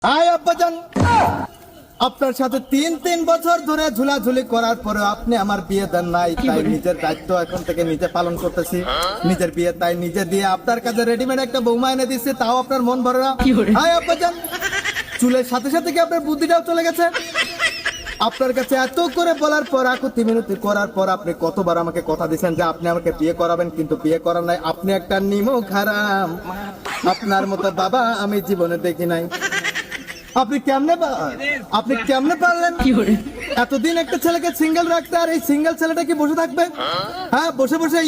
High আব্বাজান, আপনার সাথে তিন বছর ধরে ঝুলাঝুলি করার পরে আপনি আমার বিয়ে দেন নাই, তাই নিজের দায়িত্ব এখন থেকে নিজে পালন করতেছি। নিজের বিয়ে তাই নিজে দিয়ে আপনার কাছে রেডিমেড একটা বৌমা এনে দিচ্ছে, তাও আপনার মন ভরে না। হাই আব্বাজান, চুলের সাথে সাথে কি আপনার বুদ্ধিটাও চলে গেছে? আপনার কাছে এত করে বলার পর, আকুতি মিনতি করার পর আপনি কতবার আমাকে কথা দিচ্ছেন যে আপনি আমাকে বিয়ে করাবেন, কিন্তু বিয়ে করার নাই। আপনি একটা নিমক হারাম। আপনার মতো বাবা আমি জীবনে দেখি নাই। আপনি কেমনে পারলেন এতদিন একটা ছেলেকে সিঙ্গেল রাখতে? আর এই সিঙ্গেল ছেলেটা কি বসে থাকবে? হ্যাঁ, বসে বসে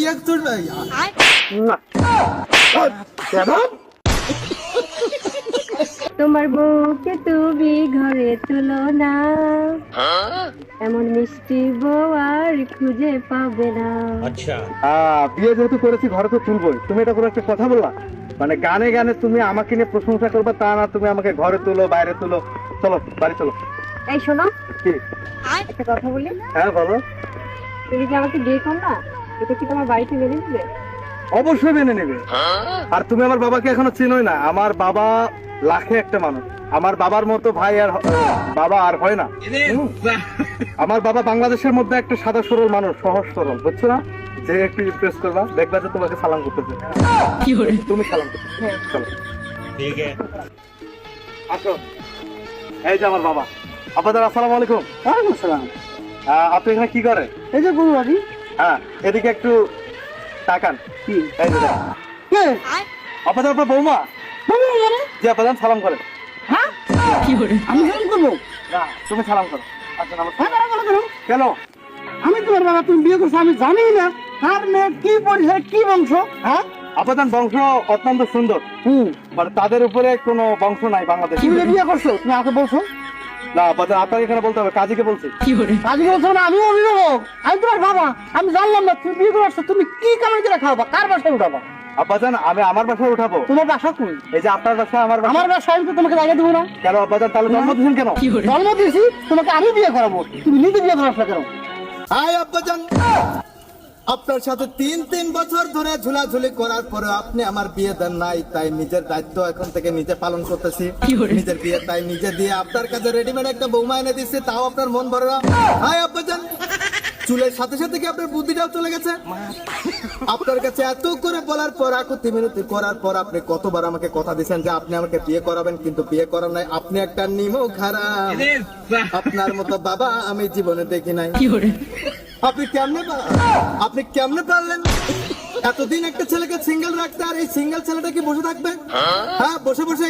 তোমার বউকে তুমি ঘরে তুলো না, এমন মিষ্টি বউ আর খুঁজে পাবে না। বিয়ে যেহেতু করেছি ঘরে তো তুলবই। তুমি এটা কোনো একটা কথা বললা? মানে গানে গানে তুমি আমাকে নিয়ে প্রশংসা করবে তা না, তুমি আমাকে ঘরে তুলো বাইরে তুলো। চলো বাড়ি চলো। এই শোনো, কি একটা কথা বলি। হ্যাঁ বলো। তুমি যে আমাকে বিয়ে কর না, এটা কি তোমার বাড়িতে মেনে নেবে? অবশ্যই মেনে নেবে। আর তুমি আমার বাবাকে এখনো চিনোই না। আমার বাবা লাখে একটা মানুষ। আমার বাবার মতো ভাই আর বাবা আর হয় না। আমার বাবা বাংলাদেশের মধ্যে একটা সাদা সরল মানুষ, সহজ সরল, বুঝছো না? যে একটু ইমপ্রেস করবা, দেখবা যে তোমাকে সালাম করতেছে। তুমি সালাম করতে চলো। ঠিক আছে, আসো। এই যে আমার বাবা। আপনাদের আসসালামু আলাইকুম। ওয়ালাইকুম আসসালাম। আপনি এখানে কি করেন? এই যে গরু বাড়ি। হ্যাঁ, এদিকে একটু তাকান। কি এই যে আপনাদের আপনার বৌমা যে আপনাদের সালাম করেন। হ্যাঁ, আমি সালাম করবো না, তুমি সালাম করো। আচ্ছা নমস্কার। কেন? আমি তোমার বাবা, তুমি বিয়ে করছো আমি জানি না কার মেয়ে, কি পরিচয়, কি বংশ। হ্যাঁ, আপনাদের বংশ অত্যন্ত সুন্দর। মানে তাদের উপরে কোনো বংশ নাই বাংলাদেশে। তুমি বিয়ে করছো, তুমি আমাকে বলছো না, আপনাকে এখানে বলতে হবে। কাজীকে বলছি। কাজী বলছো না, আমি অভিভাবক, আমি তোমার বাবা। আমি জানলাম না তুমি বিয়ে করছো, তুমি কি কামাই করে খাওয়াবা, কার বাসায় উঠাবা? আব্বাজান, আমি আমার বাসায় উঠাবো। তোমার বাসা কই? এই যে আপনার বাসা, আমার বাসা। আমার বাসায় আমি তো তোমাকে জায়গা দেবো না। কেন আব্বাজান, তাহলে জন্ম দিয়েছেন কেন? জন্ম দিয়েছি, তোমাকে আমি বিয়ে করাবো, তুমি নিজে বিয়ে করাস না কেন? হাই আব্বাজান, আপনার সাথে তিন বছর ধরে ঝুলাঝুলি করার পরে আপনি আমার বিয়ে দেন নাই, তাই নিজের দায়িত্ব এখন থেকে নিজে পালন করতেছি। নিজের বিয়ে তাই নিজে দিয়ে আপনার কাছে রেডিমেড একটা বৌমা এনে দিচ্ছে, তাও আপনার মন ভরে না। হাই আব্বাজান, চুলের সাথে সাথে কি আপনার বুদ্ধিটাও চলে গেছে? আপনার কাছে এত করে বলার পর, আকুতি মিনতি করার পর আপনি কতবার আমাকে কথা দিচ্ছেন যে আপনি আমাকে বিয়ে করাবেন, কিন্তু বিয়ে করার নাই। আপনি একটা নিমক হারাম। আপনার মতো বাবা আমি জীবনে দেখি নাই। আপনি কেমনে পারলেন এতদিন একটা ছেলেকে সিঙ্গেল রাখতে? আর এই সিঙ্গেল ছেলেটা কি বসে থাকবে? হ্যাঁ, বসে বসে